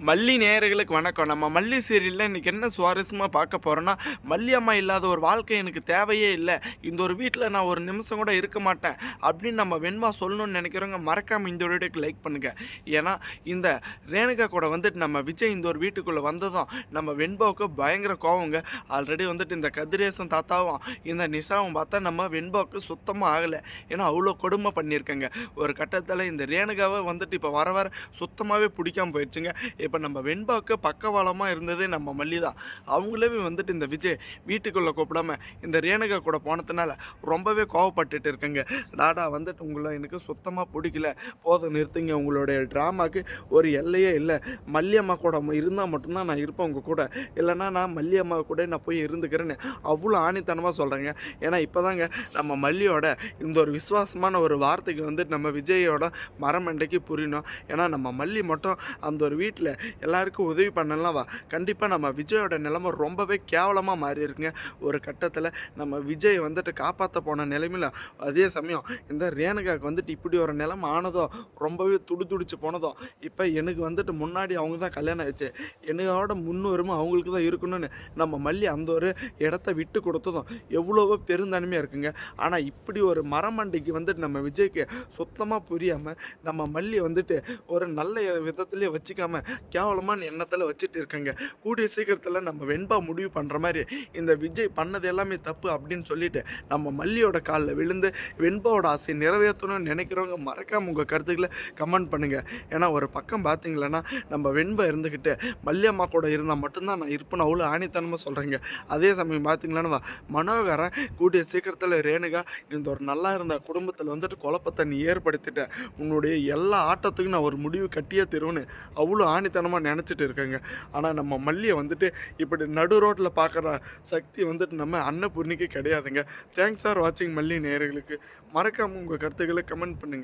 மல்லி நேயர்களுக்கு வணக்கம். நம்ம மல்லி சீரியல்ல இன்னைக்கு என்ன சுவாரஸ்யமா பார்க்க போறோம்னா, மல்லி அம்மா இல்லாத ஒரு வாழ்க்கை எனக்கு தேவையே இல்ல. இந்த ஒரு வீட்ல நான் ஒரு நிமிஷம் கூட இருக்க மாட்டேன். அப்படின்னு நம்ம வெண்பா சொல்லணும்னு நினைக்கிறவங்க மறக்காம இந்த வீடியோக்கு லைக் பண்ணுங்க. ஏன்னா இந்த ரேணுகா கூட வந்துட்டு நம்ம விஜய் இந்த ஒரு வீட்டுக்குள்ள வந்ததும் நம்ம வெண்பாவுக்கு பயங்கர கோவங்க. ஆல்ரெடி வந்துட்டு இந்த கதிரேசன் தாத்தாவும் இந்த நிஷாவும் பார்த்தா நம்ம வெண்பாவுக்கு சுத்தமா ஆகல. ஏன்னா அவ்வளோ கொடுமை பண்ணியிருக்காங்க. ஒரு கட்டத்துல இந்த ரேணுகாவை வந்துட்டு இப்ப வர வர சுத்தமாவே பிடிக்காம போயிடுச்சுங்க. இப்போ நம்ம வெண்பாவுக்கு பக்கவாலமாக இருந்ததே நம்ம மல்லி தான். அவங்களே வந்துட்டு இந்த விஜய் வீட்டுக்குள்ளே கூப்பிடாம இந்த ரேணுகா கூட போனதுனால ரொம்பவே கோவப்பட்டுட்டு இருக்கேங்க. டாடா வந்துட்டு உங்களை எனக்கு சுத்தமாக பிடிக்கல, போதும் நிறுத்துங்க, உங்களுடைய ட்ராமாவுக்கு ஒரு எல்லையே இல்லை. மல்லியம்மா கூட இருந்தால் மட்டும்தான் நான் இருப்பேன் உங்கள் கூட, இல்லைன்னா நான் மல்லியம்மா கூட நான் போய் இருந்துக்கிறேன்னு அவ்வளோ ஆணித்தனமாக சொல்கிறேங்க. ஏன்னா இப்போ தாங்க நம்ம மல்லியோட இந்த ஒரு விசுவாசமான ஒரு வார்த்தைக்கு வந்துட்டு நம்ம விஜயோட மரமண்டைக்கு புரியணும். ஏன்னா நம்ம மல்லி மட்டும் அந்த ஒரு வீட்டில் எல்லாருக்கும் உதவி பண்ணலாம் கண்டிப்பாக நம்ம விஜயோட நிலைமை ரொம்பவே கேவலமாக மாறி இருக்குங்க. ஒரு கட்டத்தில் நம்ம விஜய் வந்துட்டு காப்பாற்ற போன நிலைமையில் அதே சமயம் இந்த ரேணுகாவுக்கு வந்துட்டு இப்படி ஒரு நிலைமை ஆனதும் ரொம்பவே துடிச்சு போனதும் இப்போ எனக்கு வந்துட்டு முன்னாடி அவங்க தான் கல்யாணம் ஆயிடுச்சு, என்னோட முன்னுரிமை அவங்களுக்கு தான் இருக்கணும்னு நம்ம மல்லி அந்த ஒரு இடத்த விட்டு கொடுத்ததும் எவ்வளவோ பெருந்தன்மையாக இருக்குங்க. ஆனால் இப்படி ஒரு மரமண்டைக்கு வந்துட்டு நம்ம விஜய்க்கு சுத்தமாக புரியாமல் நம்ம மல்லி வந்துட்டு ஒரு நல்ல விதத்துலேயே வச்சுக்காம கேவலமான எண்ணத்தில் வச்சுட்டு இருக்காங்க. கூடிய சீக்கிரத்தில் நம்ம வெண்பா முடிவு பண்ணுற மாதிரி இந்த விஜய் பண்ணது எல்லாமே தப்பு அப்படின்னு சொல்லிட்டு நம்ம மல்லியோட காலில் விழுந்து வெண்பாவோட ஆசையை நிறைவேற்றணும்னு நினைக்கிறவங்க மறக்காமல் உங்கள் கருத்துக்களை கமெண்ட் பண்ணுங்கள். ஏன்னா ஒரு பக்கம் பார்த்தீங்களன்னா நம்ம வெண்பா இருந்துக்கிட்டு மல்லியம்மா கூட இருந்தால் மட்டும்தான் நான் இருப்பேன்னு அவ்வளோ ஆணித்தனமாக சொல்கிறேங்க. அதே சமயம் பார்த்தீங்களன்னா மனோகரன் கூடிய சீக்கிரத்தில் ரேணுகா இந்த ஒரு நல்லா இருந்த குடும்பத்தில் வந்துட்டு குழப்பத்தை நீ ஏற்படுத்திட்டேன், உன்னுடைய எல்லா ஆட்டத்துக்கும் நான் ஒரு முடிவு கட்டியே தருவேன்னு அவ்வளோ ஆணித்தனமாக நினச்சிட்டு இருக்கேங்க. ஆனால் நம்ம மல்லியை வந்துட்டு இப்படி நடு ரோட்டில் பார்க்குற சக்தி வந்துட்டு நம்ம அன்னபூர்ணிக்கு கிடையாதுங்க. தேங்க்ஸ் ஃபார் வாட்சிங் மல்லி நேயர்களுக்கு. மறக்காமல் உங்கள் கருத்துக்களை கமெண்ட் பண்ணுங்கள்.